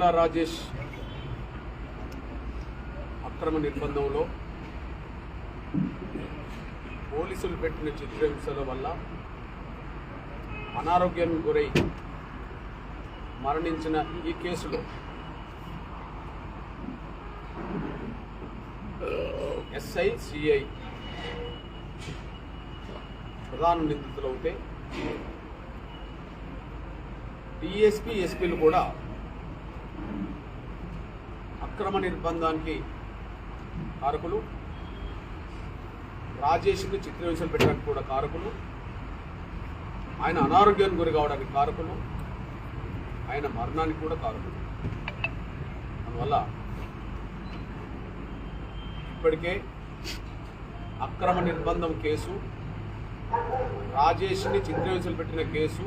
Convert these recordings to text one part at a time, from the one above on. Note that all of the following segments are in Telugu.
ఈటెల రాజేష్ అక్రమ నిర్బంధంలో పోలీసులు పెట్టిన చిత్రహింసల వల్ల అనారోగ్యానికి గురై మరణించిన ఈ కేసులో ఎస్ఐ సిఐ ప్రధాన నిందితులు అవుతే డిఎస్పీ ఎస్పీలు కూడా అక్రమ నిర్బంధానికి కారకులు, రాజేష్కి చిత్రహింసలు పెట్టడానికి కూడా కారకులు, ఆయన అనారోగ్యానికి గురి కావడానికి కారకులు, ఆయన మరణానికి కూడా కారకులు. అందువల్ల ఇప్పటికే అక్రమ నిర్బంధం కేసు, రాజేష్ని చిత్రహింసలు పెట్టిన కేసు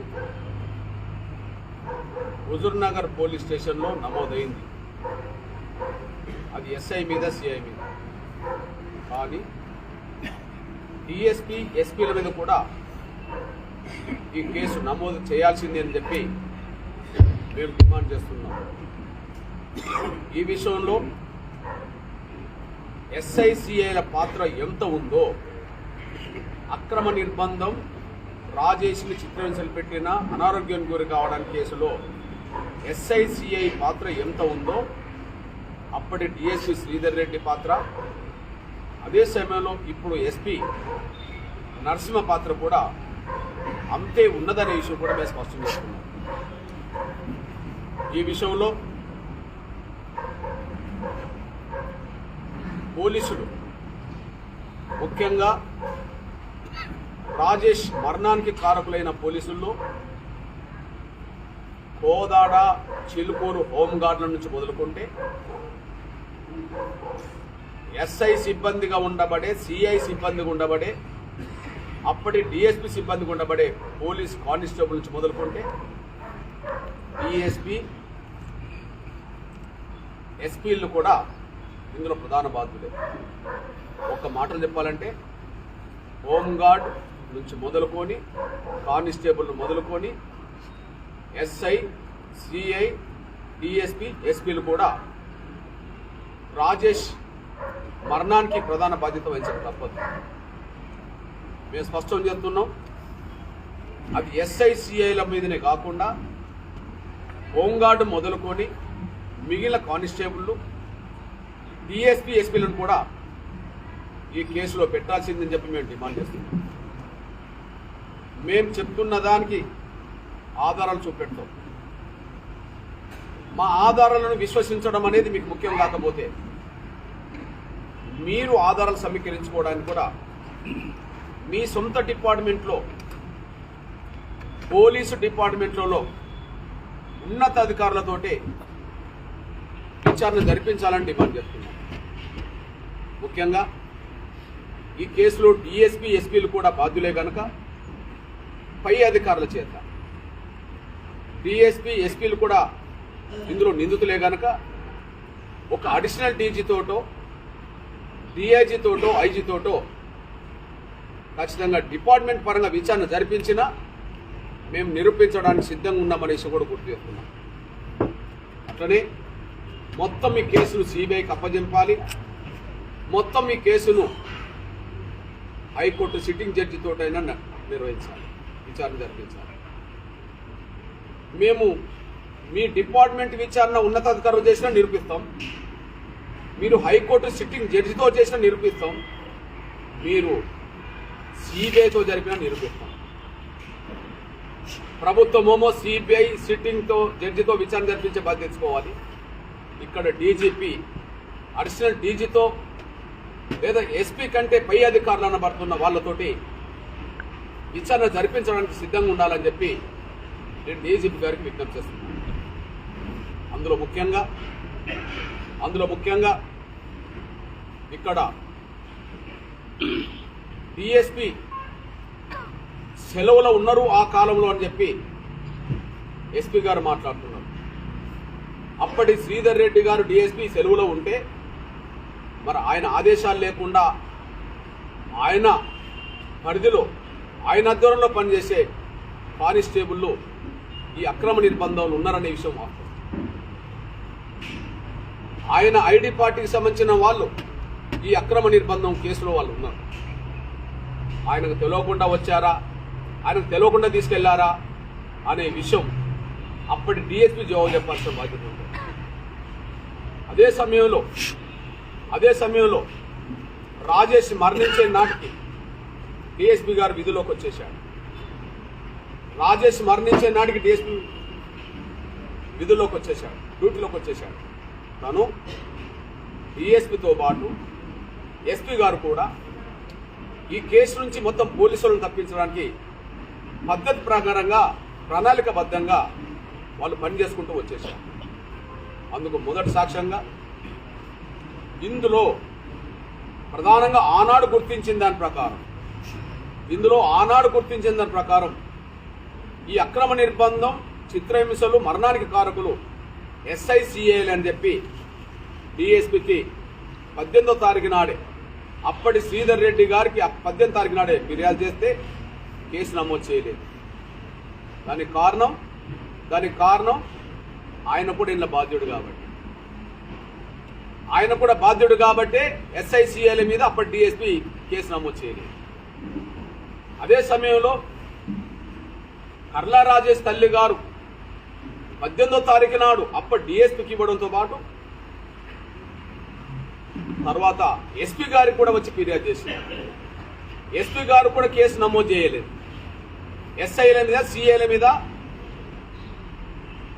హుజూర్నగర్ పోలీస్ స్టేషన్లో నమోదైంది. అది ఎస్ఐ మీద, సిఐ మీద. కానీ డిఎస్పీ ఎస్పీల మీద కూడా ఈ కేసు నమోదు చేయాల్సిందే అని చెప్పి మేము డిమాండ్ చేస్తున్నాం. ఈ విషయంలో ఎస్ఐ సిఐల పాత్ర ఎంత ఉందో, అక్రమ నిర్బంధం, రాజేష్ని చిత్రహింసలు పెట్టిన అనారోగ్యానికి గురి కావడానికి కేసులో ఎస్ఐ సిఐ పాత్ర ఎంత ఉందో, అప్పటి డిఎస్పీ శ్రీధర్ రెడ్డి పాత్ర, అదే సమయంలో ఇప్పుడు ఎస్పీ నరసింహ పాత్ర కూడా అంతే ఉన్నదనే విషయం కూడా మేము స్పష్టం చేస్తున్నాం. ఈ విషయంలో పోలీసులు ముఖ్యంగా రాజేష్ మరణానికి కారకులైన పోలీసుల్లో కోదాడ, చిలుకూరు హోంగార్డుల నుంచి మొదలుకుంటే ఎస్ఐ సిబ్బందిగా ఉండబడే, సిఐ సిబ్బందిగా ఉండబడే, అప్పటి డిఎస్పీ సిబ్బందిగా ఉండబడే పోలీస్ కానిస్టేబుల్ నుంచి మొదలుకుంటే డిఎస్పీ ఎస్పీలు కూడా ఇందులో ప్రధాన బాధ్యులే. ఒక మాటలు చెప్పాలంటే హోంగార్డ్ నుంచి మొదలుకొని, కానిస్టేబుల్ మొదలుకొని ఎస్ఐ, సిఐ, డిఎస్పీ, ఎస్పీలు కూడా రాజేష్ మరణానికి ప్రధాన బాధ్యత వహించడం తప్పదు. మేము స్పష్టం చేస్తున్నాం. అది ఎస్ఐ సిఐల మీదనే కాకుండా హోంగార్డు మొదలుకొని మిగిలిన కానిస్టేబుళ్ళు, డిఎస్పీ, ఎస్పీలను కూడా ఈ కేసులో పెట్టాల్సిందని చెప్పి మేము డిమాండ్ చేస్తున్నాం. మేము చెప్తున్న దానికి ఆధారాలు చూపెడతాం. మా ఆధారాలను విశ్వసించడం అనేది మీకు ముఖ్యం కాకపోతే మీరు ఆధారాలు సమీకరించుకోవడానికి కూడా మీ సొంత డిపార్ట్మెంట్లో, పోలీసు డిపార్ట్మెంట్లలో ఉన్నత అధికారులతోటి విచారణ జరిపించాలని డిమాండ్ చేస్తున్నాం. ముఖ్యంగా ఈ కేసులో డిఎస్పీ, ఎస్పీలు కూడా బాధ్యులే కనుక పై అధికారుల చేత, డిఎస్పీ, ఎస్పీలు కూడా ఇందులో నిందితులే కనుక ఒక అడిషనల్ డీజీతోటో, డిఐజీతోటో, ఐజీతోటో ఖచ్చితంగా డిపార్ట్మెంట్ పరంగా విచారణ జరిపించినా మేము నిరూపించడానికి సిద్ధంగా ఉన్నామనేసి కూడా గుర్తు చేస్తున్నాం. అట్లనే మొత్తం ఈ కేసును సిబిఐకి అప్పజెంపాలి. మొత్తం ఈ కేసును హైకోర్టు సిట్టింగ్ జడ్జితోటైనా నిర్వహించాలి, విచారణ జరిపించాలి. మేము మీ డిపార్ట్మెంట్ విచారణ ఉన్నతాధికారులు చేసినా నిరూపిస్తాం, మీరు హైకోర్టు సిట్టింగ్ జడ్జితో చేసినా నిరూపిస్తాం, మీరు సిబిఐతో జరిపినా నిరూపిస్తాం. ప్రభుత్వమేమో సిబిఐ సిట్టింగ్తో జడ్జితో విచారణ జరిపించే బాధ్యత తెచ్చుకోవాలి. ఇక్కడ డీజీపీ అడిషనల్ డీజీతో లేదా ఎస్పీ కంటే పై అధికారులు అనబడుతున్న వాళ్ళతోటి విచారణ జరిపించడానికి సిద్ధంగా ఉండాలని చెప్పి నేను డీజీపీ గారికి విజ్ఞప్తి చేస్తున్నాను. అందులో ముఖ్యంగా ఇక్కడ డిఎస్పీ సెలవులో ఉన్నారు ఆ కాలంలో అని చెప్పి ఎస్పీ గారు మాట్లాడుతున్నారు. అప్పటి శ్రీధర్ రెడ్డి గారు డిఎస్పీ సెలవులో ఉంటే మరి ఆయన ఆదేశాలు లేకుండా ఆయన పరిధిలో, ఆయన ఆధ్వర్యంలో పనిచేసే కానిస్టేబుళ్ళు ఈ అక్రమ నిర్బంధాలు ఉన్నారనే విషయం వాస్తవం. ఆయన ఐడి పార్టీకి సంబంధించిన వాళ్ళు ఈ అక్రమ నిర్బంధం కేసులో వాళ్ళు ఉన్నారు. ఆయనకు తెలియకుండా వచ్చారా, ఆయనకు తెలియకుండా తీసుకెళ్లారా అనే విషయం అప్పటి డిఎస్పీ జవాబు చెప్పాల్సిన బాధ్యత ఉంది. అదే సమయంలో రాజేష్ మరణించే నాటికి డిఎస్పీ గారు విధిలోకి వచ్చేశాడు. రాజేష్ మరణించే నాటికి డిఎస్పీ విధుల్లోకి వచ్చేశాడు, డ్యూటీలోకి వచ్చేశాడు. తను డిఎస్పీతో పాటు ఎస్పీ గారు కూడా ఈ కేసు నుంచి మొత్తం పోలీసులను తప్పించడానికి పద్ధతి ప్రకారంగా ప్రణాళికబద్ధంగా వాళ్ళు పనిచేసుకుంటూ వచ్చేశారు. అందుకు మొదటి సాక్ష్యంగా ఇందులో ప్రధానంగా ఆనాడు గుర్తించిన దాని ప్రకారం ఈ అక్రమ నిర్బంధం, చిత్రహింసలు, మరణానికి కారకులు SICIలు అని చెప్పి డిఎస్పీకి 18వ తారీఖు నాడే అప్పటి శ్రీధర్ రెడ్డి గారికి 18వ తారీఖు నాడే ఫిర్యాదు చేస్తే కేసు నమోదు చేయలేదు. దానికి కారణం ఆయన కూడా ఇందులో బాధ్యుడు కాబట్టి SICIల మీద అప్పటి డిఎస్పీ కేసు నమోదు చేయలేదు. అదే సమయంలో కర్లా రాజేష్ తల్లి గారు 18వ తారీఖు నాడు అప్పటి డిఎస్పీకి ఇవ్వడంతో పాటు తర్వాత ఎస్పీ గారికి కూడా వచ్చి ఫిర్యాదు చేశారు. ఎస్పీ గారు కూడా కేసు నమోదు చేయలేదు. SIల మీద, CIల మీద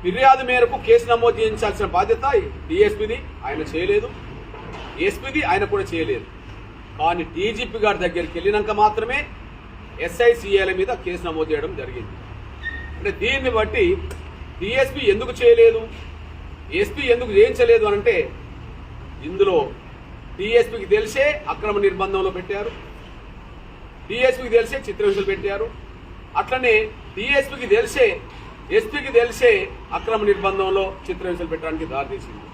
ఫిర్యాదు మేరకు కేసు నమోదు చేయించాల్సిన బాధ్యత డిఎస్పీది, ఆయన చేయలేదు. ఎస్పీది, ఆయన కూడా చేయలేదు. కానీ డీజీపీ గారి దగ్గరికి వెళ్ళినాక మాత్రమే SICIల మీద కేసు నమోదు చేయడం జరిగింది. అంటే దీన్ని బట్టి డిఎస్పీ ఎందుకు చేయలేదు, ఎస్పీ ఎందుకు చేయించలేదు అనంటే ఇందులో డిఎస్పీకి తెలిసే అక్రమ నిర్బంధంలో పెట్టారు, డిఎస్పీకి తెలిసే చిత్రహింసలు పెట్టారు. అట్లనే డిఎస్పీకి తెలిసే, ఎస్పీకి తెలిసే అక్రమ నిర్బంధంలో చిత్రహింసలు పెట్టడానికి దారితీసింది.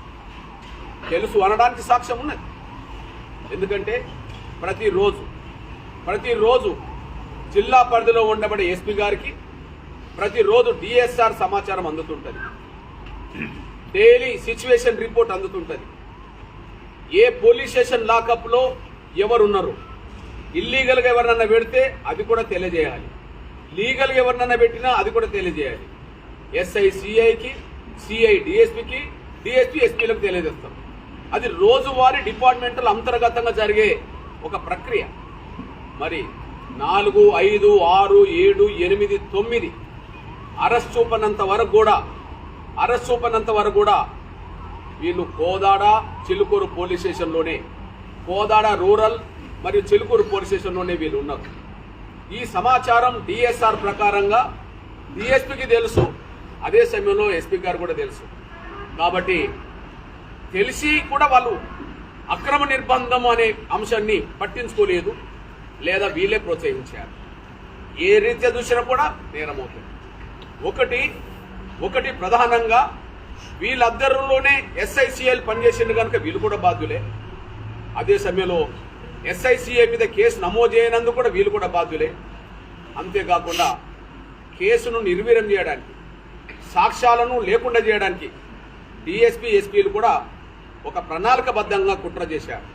తెలుసు అనడానికి సాక్ష్యం ఉన్నది. ఎందుకంటే ప్రతిరోజు జిల్లా పరిధిలో ఉండబడే ఎస్పీ గారికి ప్రతిరోజు DSR సమాచారం అందుతుంటుంది, డైలీ సిచ్యువేషన్ రిపోర్ట్ అందుతుంటుంది. ఏ పోలీస్ స్టేషన్ లాకప్లో ఎవరున్నారు, ఇల్లీగల్గా ఎవరినన్నా పెడితే అది కూడా తెలియజేయాలి, లీగల్గా ఎవరినన్నా పెట్టినా అది కూడా తెలియజేయాలి. SI CIకి, CI DSPకి, DSP SPలకు తెలియజేస్తాం. అది రోజువారీ డిపార్ట్మెంటల్ అంతర్గతంగా జరిగే ఒక ప్రక్రియ. మరి 4, 5, 6, 7, 8, 9 అరెస్ట్ చూపనంత వరకు కూడా వీళ్ళు కోదాడ, చిలుకూరు పోలీస్ స్టేషన్లోనే, కోదాడ రూరల్ మరియు చిలుకూరు పోలీస్ స్టేషన్లోనే వీళ్ళు ఉన్నారు. ఈ సమాచారం DSR ప్రకారంగా DSPకి తెలుసు, అదే సమయంలో ఎస్పీ గారు కూడా తెలుసు. కాబట్టి తెలిసి కూడా వాళ్ళు అక్రమ నిర్బంధం అనే అంశాన్ని పట్టించుకోలేదు, లేదా వీళ్ళే ప్రోత్సహించారు. ఏ రీత్యా చూసినా కూడా నేరమవుతుంది. ఒకటి ప్రధానంగా వీళ్ళందరిలోనే SICIలు పనిచేసింది కనుక వీళ్ళు కూడా బాధ్యులే. అదే సమయంలో SICI మీద కేసు నమోదు చేయనందుకు కూడా వీళ్ళు కూడా బాధ్యులే. అంతేకాకుండా కేసును నిర్వీర్యం చేయడానికి, సాక్ష్యాలను లేకుండా చేయడానికి DSP, SPలు కూడా ఒక ప్రణాళికబద్ధంగా కుట్ర చేశారు.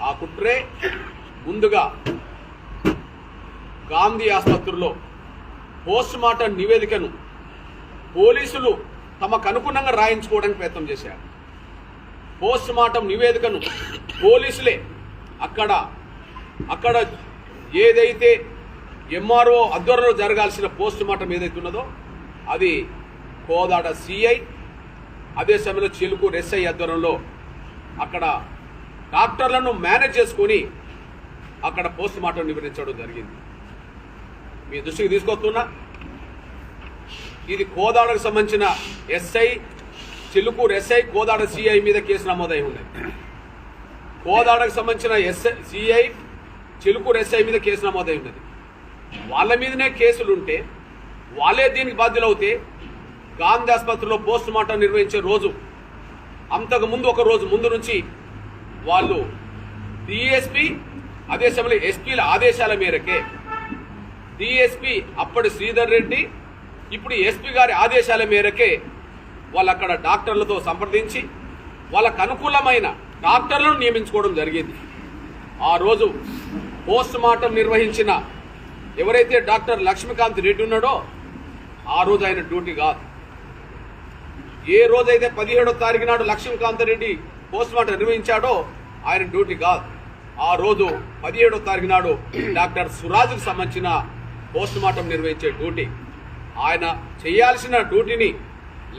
ఆ కుట్రే ముందుగా గాంధీ ఆసుపత్రిలో పోస్ట్ మార్టం నివేదికను పోలీసులు తమకు అనుగుణంగా రాయించుకోవడానికి ప్రయత్నం చేశారు. పోస్ట్ మార్టం నివేదికను పోలీసులే అక్కడ ఏదైతే MRO ఆధ్వర్యంలో జరగాల్సిన పోస్ట్ మార్టం ఏదైతే ఉన్నదో అది కోదాడ CI, అదే సమయంలో చిలుకూరు SI ఆధ్వర్యంలో అక్కడ డాక్టర్లను మేనేజ్ చేసుకుని అక్కడ పోస్ట్ మార్టం నిర్వహించడం జరిగింది. మీ దృష్టికి తీసుకొస్తున్నా, ఇది కోదాడకు సంబంధించిన SI, Chilukuru SI, Kodad CI మీద కేసు నమోదై ఉన్నాయి. కోదాడకు సంబంధించిన CI, చిలుకూరు SI మీద కేసు నమోదై ఉన్నది. వాళ్ళ మీదనే కేసులుంటే వాళ్ళే దీనికి బాధ్యులవుతే గాంధీ ఆసుపత్రిలో పోస్ట్ మార్టం నిర్వహించే రోజు అంతకు ముందు ఒక రోజు ముందు నుంచి వాళ్ళు DSP, అదే సమయంలో SPల ఆదేశాల మేరకే DSP అప్పటి శ్రీధర్ రెడ్డి, ఇప్పుడు SP గారి ఆదేశాల మేరకే వాళ్ళు అక్కడ డాక్టర్లతో సంప్రదించి వాళ్ళకు అనుకూలమైన డాక్టర్లను నియమించుకోవడం జరిగింది. ఆ రోజు పోస్ట్ మార్టం నిర్వహించిన ఎవరైతే డాక్టర్ లక్ష్మీకాంత్ రెడ్డి ఉన్నాడో ఆ రోజు ఆయన డ్యూటీ కాదు. ఏ రోజైతే 17వ తారీఖు నాడు లక్ష్మీకాంత్ రెడ్డి పోస్ట్ మార్టం నిర్వహించాడో ఆయన డ్యూటీ కాదు. ఆ రోజు 17వ తారీఖు నాడు డాక్టర్ సురాజ్కు సంబంధించిన పోస్ట్ మార్టం నిర్వహించే డ్యూటీ. ఆయన చేయాల్సిన డ్యూటీని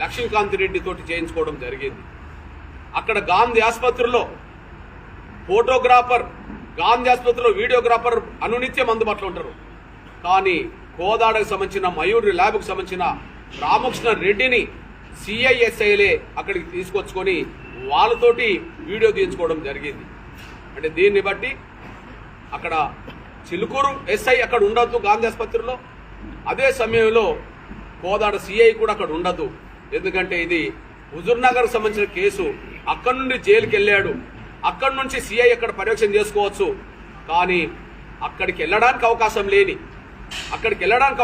లక్ష్మీకాంత్ రెడ్డి తోటి చేయించుకోవడం జరిగింది. అక్కడ గాంధీ ఆసుపత్రిలో ఫోటోగ్రాఫర్, గాంధీ ఆసుపత్రిలో వీడియోగ్రాఫర్ అనునిత్యం అందుబాటులో ఉంటారు. కానీ కోదాడకు సంబంధించిన మయూరి ల్యాబ్కు సంబంధించిన రామకృష్ణ రెడ్డిని సిఐఎస్ఐలే అక్కడికి తీసుకొచ్చుకొని వాళ్ళతోటి వీడియో తీయించుకోవడం జరిగింది. అంటే దీన్ని బట్టి అక్కడ చిలుకూరు ఎస్ఐ అక్కడ ఉండద్దు గాంధీ ఆసుపత్రిలో, అదే సమయంలో కోదాడ సిఐ కూడా అక్కడ ఉండదు. ఎందుకంటే ఇది హుజూర్నగర్ సంబంధించిన కేసు. అక్కడి నుండి జైలుకి వెళ్ళాడు, అక్కడి నుంచి సిఐ అక్కడ పర్యవేక్షణ చేసుకోవచ్చు. కానీ అక్కడికి వెళ్ళడానికి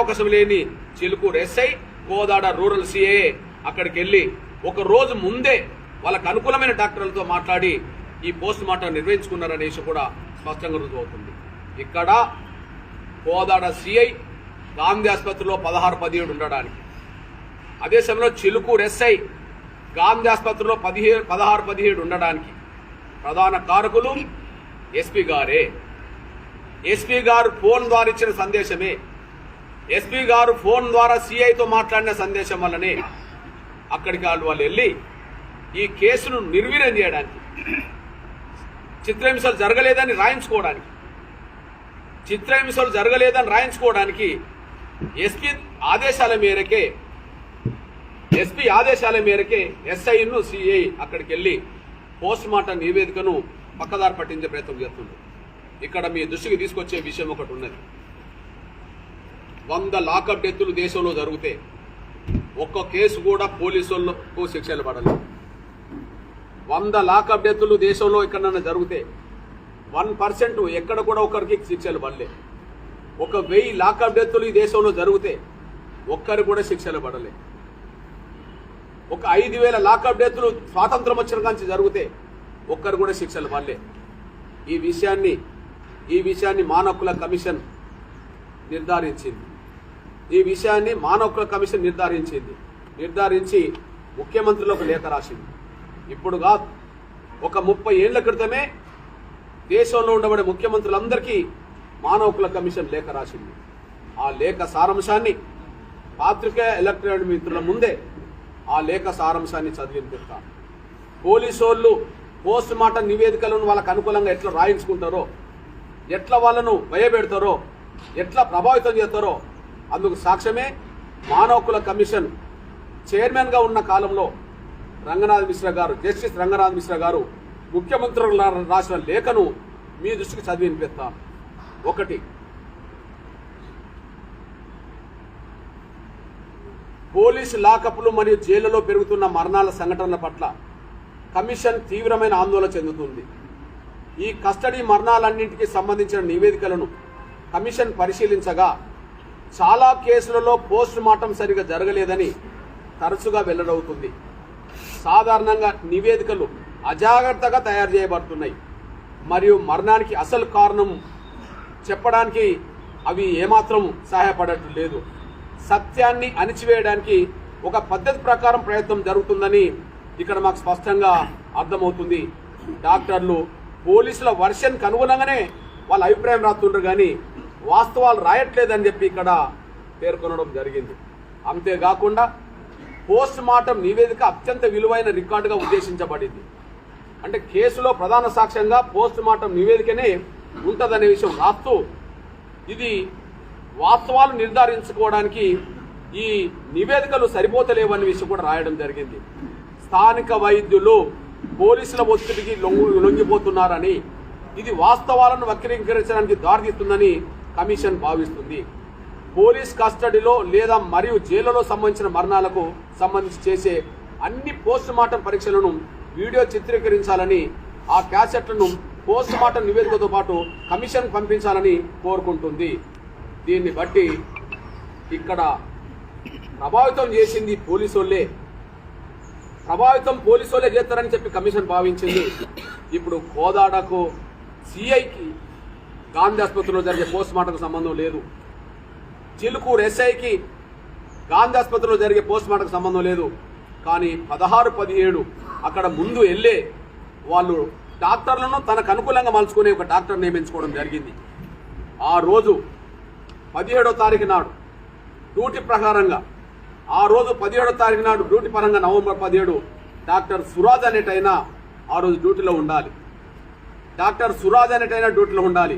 అవకాశం లేని Chilukuru SI, Kodad rural CI అక్కడికి వెళ్ళి ఒక రోజు ముందే వాళ్ళకు అనుకూలమైన డాక్టర్లతో మాట్లాడి ఈ పోస్ట్ మార్టం నిర్వహించుకున్నారనేసి కూడా స్పష్టంగా రుజువవుతుంది. ఇక్కడ కోదాడ సిఐ గాంధీ ఆసుపత్రిలో 16-17 ఉండడానికి, అదే సమయంలో చిలుకూరు ఎస్ఐ గాంధీ ఆసుపత్రిలో 16-17 ఉండడానికి ప్రధాన కారకులు ఎస్పీ గారే. ఎస్పీ గారు ఫోన్ ద్వారా ఇచ్చిన సందేశమే, ఎస్పీ గారు ఫోన్ ద్వారా సిఐతో మాట్లాడిన సందేశం వల్లనే అక్కడికి వాళ్ళు వెళ్ళి ఈ కేసును నిర్వీర్యం చేయడానికి, చిత్రహింసలు జరగలేదని రాయించుకోవడానికి ఎస్పీ ఆదేశాల మేరకే ఎస్ఐను సిఐ అక్కడికి వెళ్ళి పోస్ట్ మార్టం నివేదికను పక్కదారి పట్టించే ప్రయత్నం చేస్తుంది. ఇక్కడ మీ దృష్టికి తీసుకొచ్చే విషయం ఒకటి ఉన్నది. 100 లాకప్ డెత్తులు దేశంలో జరిగితే ఒక్క కేసు కూడా పోలీసులకు శిక్షలు పడలేదు. 100 లాకప్ డెత్తులు దేశంలో ఎక్కడన్నా జరిగితే 1% ఎక్కడ కూడా ఒకరికి శిక్షలు పడలే. 1000 లాకప్ డెత్తులు ఈ దేశంలో జరిగితే ఒక్కరికి కూడా శిక్షలు పడలే. 5000 లాకప్ డెత్తులు స్వాతంత్రం వచ్చిన కాంచి జరిగితే ఒక్కరు కూడా శిక్షలు పడలే. ఈ విషయాన్ని మానవ హక్కుల కమిషన్ నిర్ధారించి ముఖ్యమంత్రులకు లేఖ రాసింది. ఇప్పుడు కాదు, ఒక 30 ఏళ్ల క్రితమే దేశంలో ఉండబడే ముఖ్యమంత్రులందరికీ మానవ హక్కుల కమిషన్ లేఖ రాసింది. ఆ లేఖ సారాంశాన్ని పాత్రికేయ ఎలక్ట్రానిక్ మిత్రుల ముందే ఆ లేఖ సారాంశాన్ని చదివినిపిస్తాను. పోలీసు వాళ్ళు పోస్ట్ మార్టం నివేదికలను వాళ్ళకు అనుకూలంగా ఎట్లా రాయించుకుంటారో, ఎట్లా వాళ్ళను భయపెడతారో, ఎట్లా ప్రభావితం చేస్తారో అందుకు సాక్ష్యమే మానవ హక్కుల కమిషన్ చైర్మన్గా ఉన్న కాలంలో జస్టిస్ రంగనాథ్ మిశ్రా గారు ముఖ్యమంత్రులు రాసిన లేఖను మీ దృష్టికి చదివి వినిపిస్తాను. 1, పోలీసు లాకప్లు మరియు జైళ్లలో పెరుగుతున్న మరణాల సంఘటనల పట్ల కమిషన్ తీవ్రమైన ఆందోళన చెందుతుంది. ఈ కస్టడీ మరణాలన్నింటికి సంబంధించిన నివేదికలను కమిషన్ పరిశీలించగా చాలా కేసులలో పోస్ట్ మార్టం సరిగా జరగలేదని తరచుగా వెల్లడవుతుంది. సాధారణంగా నివేదికలు అజాగ్రత్తగా తయారు చేయబడుతున్నాయి మరియు మరణానికి అసలు కారణం చెప్పడానికి అవి ఏమాత్రం సహాయపడటం లేదు. సత్యాన్ని అణిచివేయడానికి ఒక పద్ధతి ప్రకారం ప్రయత్నం జరుగుతుందని ఇక్కడ మాకు స్పష్టంగా అర్థమవుతుంది. డాక్టర్లు పోలీసుల వర్షన్కి అనుగుణంగానే వాళ్ళ అభిప్రాయం రాస్తుండ్రు కానీ వాస్తవాలు రాయట్లేదని చెప్పి ఇక్కడ పేర్కొనడం జరిగింది. అంతేకాకుండా పోస్ట్ మార్టం నివేదిక అత్యంత విలువైన రికార్డుగా ఉద్దేశించబడింది. అంటే కేసులో ప్రధాన సాక్ష్యంగా పోస్ట్ మార్టం నివేదికనే ఉంటుందనే విషయం రాస్తూ ఇది వాస్తవాలు నిర్ధారించుకోవడానికి ఈ నివేదికలు సరిపోతలేవనే విషయం కూడా రాయడం జరిగింది. స్థానిక వైద్యులు పోలీసుల ఒత్తిడికి లొంగిపోతున్నారని, ఇది వాస్తవాలను వక్రీకరించడానికి దారితీస్తుందని కమిషన్ భావిస్తుంది. పోలీస్ కస్టడీలో లేదా మరియు జైలులో సంబంధించిన మరణాలకు సంబంధించి చేసే అన్ని పోస్ట్ మార్టం పరీక్షలను వీడియో చిత్రీకరించాలని, ఆ క్యాసెట్లను పోస్ట్ మార్టం నివేదికతో పాటు కమిషన్ పంపించాలని కోరుకుంటుంది. దీన్ని బట్టి ఇక్కడ ప్రభావితం చేసింది పోలీసులే. ప్రభావితం పోలీసు వాళ్ళే చేస్తారని చెప్పి కమిషన్ భావించింది. ఇప్పుడు కోదాడకు సిఐకి గాంధీ ఆసుపత్రిలో జరిగే పోస్ట్ మార్టంకు సంబంధం లేదు. చిలుకూరు ఎస్ఐకి గాంధీ ఆసుపత్రిలో జరిగే పోస్ట్ మార్టంకు సంబంధం లేదు. కానీ 16, 17 అక్కడ ముందు వెళ్ళే వాళ్ళు డాక్టర్లను తనకు అనుకూలంగా మలుచుకునే ఒక డాక్టర్ నియమించుకోవడం జరిగింది. ఆ రోజు 17వ తారీఖు నాడు డ్యూటీ ప్రకారంగా ఆ రోజు 17వ తారీఖు నాడు డ్యూటీ పరంగా నవంబర్ 17 డాక్టర్ సురాజ్ అనేటైనా ఆ రోజు డ్యూటీలో ఉండాలి. డాక్టర్ సురాజ్ అనేటైనా డ్యూటీలో ఉండాలి.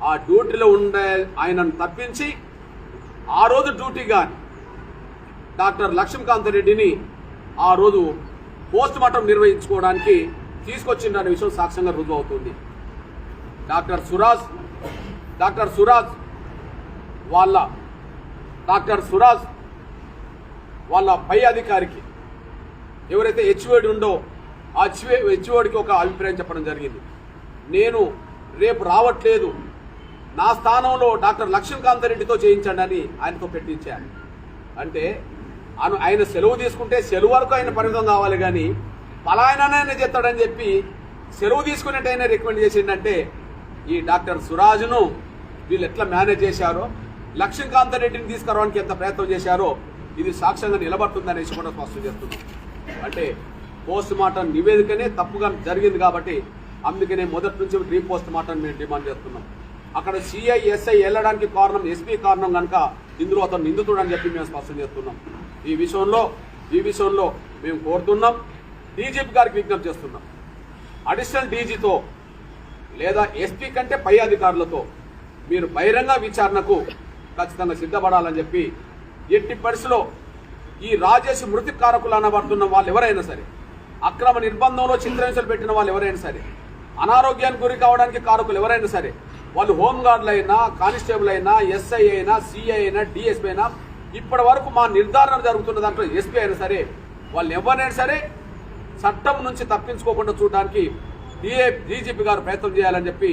ఆ డ్యూటీలో ఉండే ఆయనను తప్పించి ఆ రోజు డ్యూటీ కానీ డాక్టర్ లక్ష్మీకాంత్ రెడ్డిని ఆ రోజు పోస్ట్ మార్టం నిర్వహించుకోవడానికి తీసుకొచ్చిందనే విషయం సాక్ష్యంగా రుజువు అవుతుంది. డాక్టర్ సురాజ్ వాళ్ళ పై అధికారికి ఎవరైతే హెచ్ఓడి ఉందో ఆ హెచ్ఓడికి ఒక అభిప్రాయం చెప్పడం జరిగింది. నేను రేపు రావట్లేదు, నా స్థానంలో డాక్టర్ లక్ష్మీకాంత్ రెడ్డితో చేయించండి అని ఆయనతో పెట్టించాను. అంటే ఆయన సెలవు తీసుకుంటే సెలవు వరకు ఆయన పరిమితం కావాలి, కానీ పలాయననే చేస్తాడని చెప్పి సెలవు తీసుకునేటైనా రికమెండ్ చేసిందంటే ఈ డాక్టర్ సురాజ్ను వీళ్ళు ఎట్లా మేనేజ్ చేశారో, లక్ష్మీకాంత్ రెడ్డిని తీసుకురావడానికి ఎంత ప్రయత్నం చేశారో ఇది సాక్ష్యంగా నిలబడుతుందనేసి కూడా స్పష్టం చేస్తున్నాం. అంటే పోస్ట్ మార్టం నివేదికనే తప్పుగా జరిగింది కాబట్టి అందుకనే మొదటి నుంచి రీపోస్ట్ మార్టం మేము డిమాండ్ చేస్తున్నాం. అక్కడ సిఐ ఎస్ఐ వెళ్ళడానికి కారణం ఎస్పీ కారణం కనుక ఇందులో అతను నిందితుడు అని చెప్పి మేము స్పష్టం చేస్తున్నాం. ఈ విషయంలో మేము కోరుతున్నాం, డీజీపీ గారికి విజ్ఞప్తి చేస్తున్నాం, అడిషనల్ డీజీతో లేదా ఎస్పీ కంటే పై అధికారులతో మీరు బహిరంగ విచారణకు ఖచ్చితంగా సిద్ధపడాలని చెప్పి, ఎట్టి పరిస్థితిలో ఈ రాజేష్ మృతి కారకులు అనబడుతున్న వాళ్ళు ఎవరైనా సరే, అక్రమ నిర్బంధంలో చిత్రహింసలు పెట్టిన వాళ్ళు ఎవరైనా సరే, అనారోగ్యానికి గురి కావడానికి కారకులు ఎవరైనా సరే, వాళ్ళు హోంగార్డులు అయినా, కానిస్టేబుల్ అయినా, ఎస్ఐ అయినా, సిఐ అయినా, డిఎస్పీ అయినా, ఇప్పటి వరకు మా నిర్ధారణ జరుగుతున్న దాంట్లో ఎస్పీ అయినా సరే, వాళ్ళు ఎవరైనా సరే చట్టం నుంచి తప్పించుకోకుండా చూడడానికి డీజీపీ గారు ప్రయత్నం చేయాలని చెప్పి,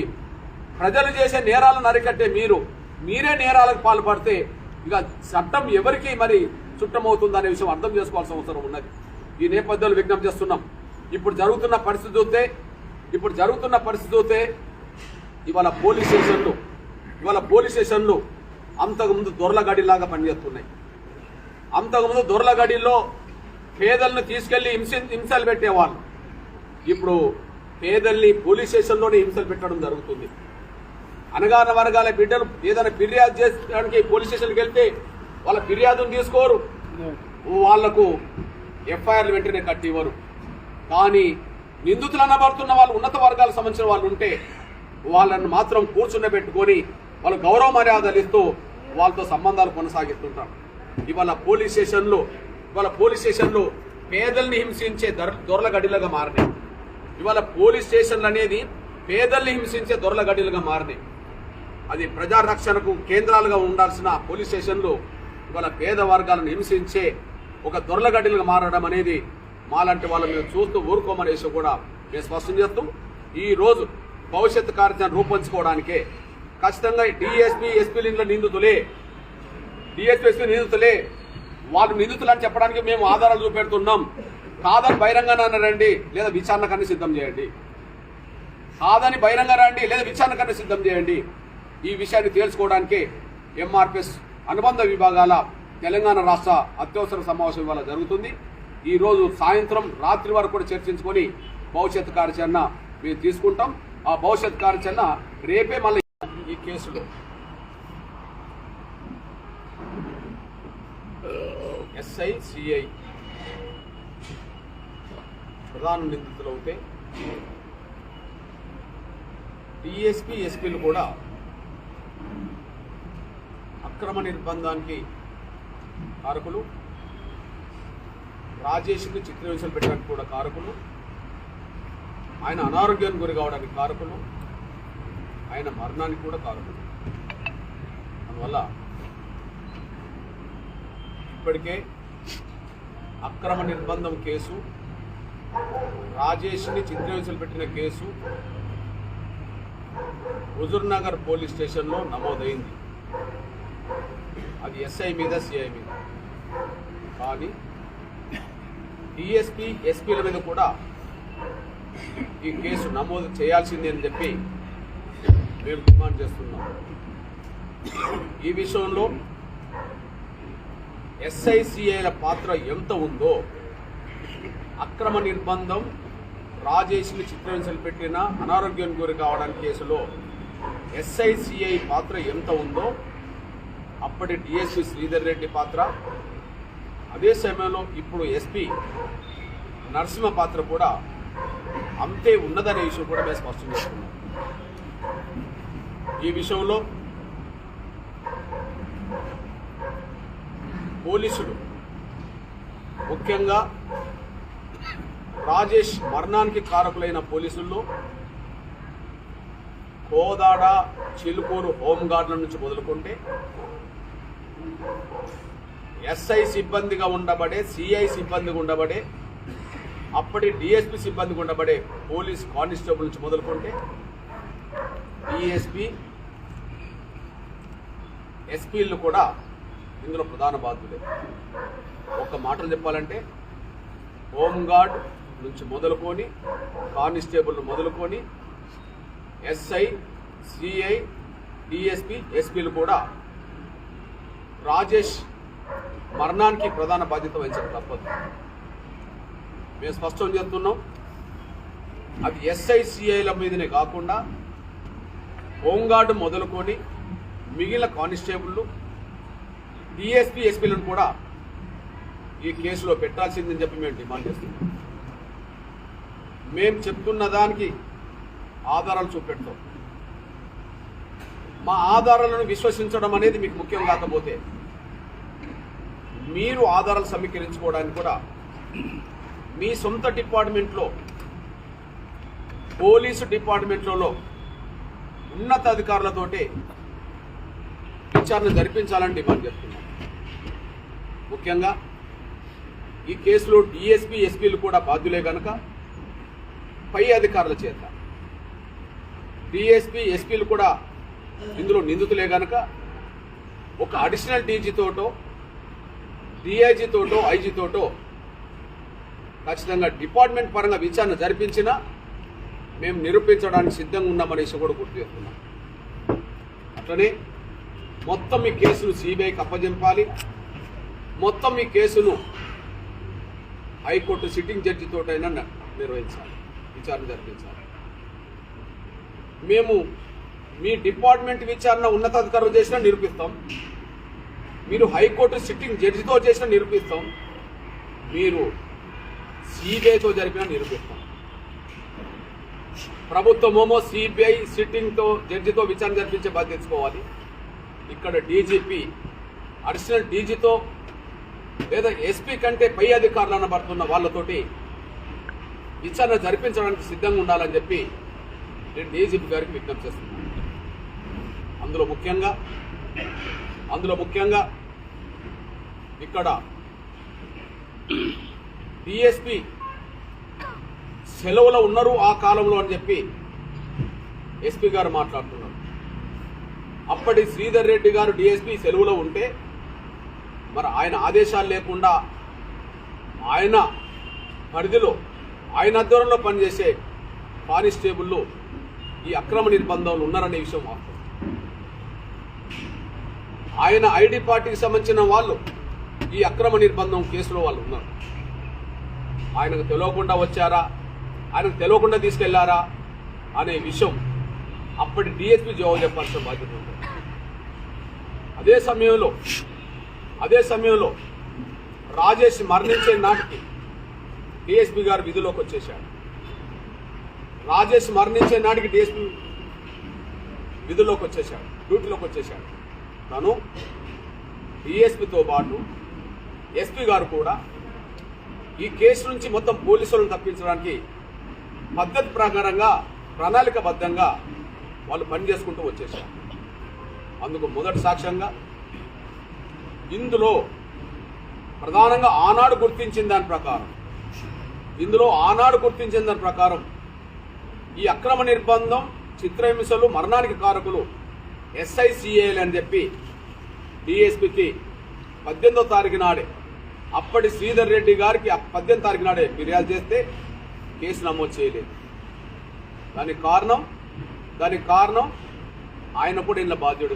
ప్రజలు చేసే నేరాలను అరికట్టే మీరే నేరాలకు పాల్పడితే ఇక చట్టం ఎవరికి మరి చుట్టమవుతుందనే విషయం అర్థం చేసుకోవాల్సిన అవసరం ఉన్నది. ఈ నేపథ్యంలో విజ్ఞప్తి చేస్తున్నాం. ఇప్పుడు జరుగుతున్న పరిస్థితి చూస్తే ఇవాళ పోలీస్ స్టేషన్లు అంతకుముందు దొరలగడిలాగా పనిచేస్తున్నాయి. అంతకుముందు దొరలగడిలో పేదలను తీసుకెళ్లి హింసలు పెట్టేవాళ్ళు, ఇప్పుడు పేదల్ని పోలీస్ స్టేషన్లోనే హింసలు పెట్టడం జరుగుతుంది. అనగాన వర్గాల బిడ్డలు ఏదైనా ఫిర్యాదు చేయడానికి పోలీస్ స్టేషన్కి వెళ్తే వాళ్ళ ఫిర్యాదును తీసుకోరు, వాళ్లకు ఎఫ్ఐఆర్లు వెంటనే కట్టివ్వరు. కానీ నిందితులు అనబడుతున్న వాళ్ళు ఉన్నత వర్గాలకు సంబంధించిన వాళ్ళు ఉంటే వాళ్ళను మాత్రం కూర్చుండబెట్టుకొని వాళ్ళు గౌరవ మర్యాదలు ఇస్తూ వాళ్ళతో సంబంధాలు కొనసాగిస్తుంటారు. ఇవాళ పోలీస్ స్టేషన్లు పేదల్ని హింసించే దొరలగడిలుగా మారినాయి. ఇవాళ పోలీస్ స్టేషన్లు అనేది పేదల్ని హింసించే దొరలగడిలుగా మారినాయి. అది ప్రజారక్షణకు కేంద్రాలుగా ఉండాల్సిన పోలీస్ స్టేషన్లు ఇవాళ పేద వర్గాలను హింసించే ఒక దొరలగడిలుగా మారడం అనేది మాలాంటి వాళ్ళు మేము చూస్తూ ఊరుకోమనేసి కూడా మేము స్పష్టం చేస్తూ, ఈ రోజు భవిష్యత్తు కార్యాచరణ రూపొందించుకోవడానికే ఖచ్చితంగా డిఎస్పీ ఎస్పీల నిందితులే వాళ్ళు నిందితులు అని చెప్పడానికి మేము ఆధారాలు చూపెడుతున్నాం. కాదని బహిరంగంగా రండి లేదా విచారణ కన్నా సిద్ధం చేయండి. ఈ విషయాన్ని తేల్చుకోవడానికి ఎంఆర్పిఎస్ అనుబంధ విభాగాల తెలంగాణ రాష్ట్ర అత్యవసర సమావేశం ఇవాళ జరుగుతుంది. ఈ రోజు సాయంత్రం రాత్రి వరకు కూడా చర్చించుకొని భవిష్యత్ కార్యాచరణ మేము తీసుకుంటాం. ఆ భవిష్యత్ కార్యాచరణ రేపే మళ్ళీ ఈ కేసులో ఎస్ఐ సిఐ ప్రధాన నిందితులు అవుతే డిఎస్పీ ఎస్పీలు కూడా అక్రమ నిర్బంధానికి కారకులు, రాజేష్కి చిత్రహింసలు పెట్టడానికి కూడా కారకులు, ఆయన అనారోగ్యానికి గురి కావడానికి కారకులు, ఆయన మరణానికి కూడా కారకులు. అందువల్ల ఇప్పటికే అక్రమ నిర్బంధం కేసు, రాజేష్ని చిత్రహింసలు పెట్టిన కేసు హుజూర్నగర్ పోలీస్ స్టేషన్లో నమోదైంది. అది ఎస్ఐ మీద సిఐ మీద. కానీ డిఎస్పీ ఎస్పీల మీద కూడా ఈ కేసు నమోదు చేయాల్సిందే అని చెప్పి మేము డిమాండ్ చేస్తున్నాం. ఈ విషయంలో ఎస్ఐసిఐల పాత్ర ఎంత ఉందో, అక్రమ నిర్బంధం, రాజేష్ని చిత్రహింసలు పెట్టిన, అనారోగ్యానికి గురి కావడానికి కేసులో ఎస్ఐసిఐ పాత్ర ఎంత ఉందో, అప్పటి డిఎస్పీ శ్రీధర్ రెడ్డి పాత్ర, అదే సమయంలో ఇప్పుడు ఎస్పీ నరసింహ పాత్ర కూడా అంతే ఉన్నదనే విషయం కూడా మేము స్పష్టం చేస్తున్నాం. ఈ విషయంలో పోలీసులు ముఖ్యంగా రాజేష్ మరణానికి కారకులైన పోలీసుల్లో కోదాడ, చిలుకూరు హోంగార్డుల నుంచి మొదలుకుంటే ఎస్ఐ సిబ్బందిగా ఉండబడే, సిఐ సిబ్బందిగా ఉండబడే, అప్పటి డిఎస్పీ సిబ్బందిగా ఉండబడే పోలీస్ కానిస్టేబుల్ నుంచి మొదలుకుంటే డిఎస్పీ, ఎస్పీలు కూడా ఇందులో ప్రధాన బాధ్యులే. ఒక మాటలు చెప్పాలంటే హోంగార్డ్ నుంచి మొదలుకొని, కానిస్టేబుల్ మొదలుకొని, ఎస్ఐ, సిఐ, డిఎస్పీ, ఎస్పీలు కూడా రాజేష్ మరణానికి ప్రధాన బాధ్యత వహించడం తప్పదు. మేము స్పష్టం చేస్తున్నాం, అది ఎస్ఐ, సిఐల మీదనే కాకుండా హోంగార్డు మొదలుకొని మిగిలిన కానిస్టేబుళ్ళు, డిఎస్పీ, ఎస్పీలను కూడా ఈ కేసులో పెట్టాల్సిందని చెప్పి మేము డిమాండ్ చేస్తున్నాం. మేము చెప్తున్న దానికి ఆధారాలు చూపెడతాం. మా ఆధారాలను విశ్వసించడం అనేది మీకు ముఖ్యం కాకపోతే మీరు ఆధారాలు సమీకరించుకోవడానికి కూడా మీ సొంత డిపార్ట్మెంట్లో, పోలీసు డిపార్ట్మెంట్లలో ఉన్నతాధికారులతోటి విచారణ జరిపించాలని డిమాండ్ చేస్తున్నాం. ముఖ్యంగా ఈ కేసులో డిఎస్పీ, ఎస్పీలు కూడా బాధ్యులే కనుక పై అధికారుల చేత, డిఎస్పీ, ఎస్పీలు కూడా ఇందులో నిందితులే కనుక ఒక అడిషనల్ డీజీతోటో, డిఐజీతోటో, ఐజీతోటో ఖచ్చితంగా డిపార్ట్మెంట్ పరంగా విచారణ జరిపించినా మేము నిరూపించడానికి సిద్ధంగా ఉన్నామనేసి కూడా గుర్తు చేస్తున్నాం. అట్లనే మొత్తం ఈ కేసును సిబిఐకి అప్పజెంపాలి. మొత్తం ఈ కేసును హైకోర్టు సిట్టింగ్ జడ్జితోటైనా నిర్వహించాలి, విచారణ జరిపించాలి. మేము మీ డిపార్ట్మెంట్ విచారణ ఉన్నతాధికారులు చేసినా నిరూపిస్తాం, మీరు హైకోర్టు సిట్టింగ్ జడ్జితో చేసినా నిరూపిస్తాం, మీరు సిబిఐతో జరిపినా నిరూపిస్తాం. ప్రభుత్వమేమో సిబిఐ సిట్టింగ్తో జడ్జితో విచారణ జరిపించే బాధ్యత తీసుకోవాలి. ఇక్కడ డీజీపీ, అడిషనల్ డీజీతో లేదా ఎస్పీ కంటే పై అధికారులు అనబడుతున్న వాళ్ళతోటి విచారణ జరిపించడానికి సిద్ధంగా ఉండాలని చెప్పి నేను డీజీపీ గారికి విజ్ఞప్తి చేస్తున్నాను. అందులో ముఖ్యంగా ఇక్కడ డిఎస్పీ సెలవులో ఉన్నారు ఆ కాలంలో అని చెప్పి ఎస్పీ గారు మాట్లాడుతున్నారు. అప్పటి శ్రీధర్ రెడ్డి గారు డిఎస్పీ సెలవులో ఉంటే మరి ఆయన ఆదేశాలు లేకుండా ఆయన పరిధిలో, ఆయన ఆధ్వర్యంలో పనిచేసే కానిస్టేబుళ్ళు ఈ అక్రమ నిర్బంధంలో ఉన్నారనే విషయం వాస్తవం. ఆయన ఐడి పార్టీకి సంబంధించిన వాళ్ళు ఈ అక్రమ నిర్బంధం కేసులో వాళ్ళు ఉన్నారు. ఆయనకు తెలియకుండా వచ్చారా, ఆయనకు తెలియకుండా తీసుకెళ్లారా అనే విషయం అప్పటి డిఎస్పీ జవాబు చెప్పాల్సిన బాధ్యత ఉంటుంది. అదే సమయంలో రాజేష్ మరణించే నాటికి డిఎస్పీ గారు విధుల్లోకి వచ్చేశాడు. రాజేష్ మరణించే నాటికి డిఎస్పీ విధుల్లోకి వచ్చేశాడు, డ్యూటీలోకి వచ్చేశాడు. తను డిఎస్పీతో పాటు ఎస్పీ గారు కూడా ఈ కేసు నుంచి మొత్తం పోలీసులను తప్పించడానికి పద్ధతి ప్రకారంగా, ప్రణాళికబద్ధంగా వాళ్ళు పనిచేసుకుంటూ వచ్చేశారు. అందుకు మొదటి సాక్ష్యంగా ఇందులో ప్రధానంగా ఆనాడు గుర్తించిన దాని ప్రకారం ఈ అక్రమ నిర్బంధం, చిత్రహింసలు, మరణానికి కారకులు ఎస్ఐసిఐలు అని చెప్పి డిఎస్పీకి 18వ తారీఖు నాడే అప్పటి శ్రీధర్ రెడ్డి గారికి 18 తారీఖు నాడే ఫిర్యాదు చేస్తే కేసు నమోదు చేయలేదు. దానికి కారణం ఆయన కూడా ఇందులో బాధ్యుడు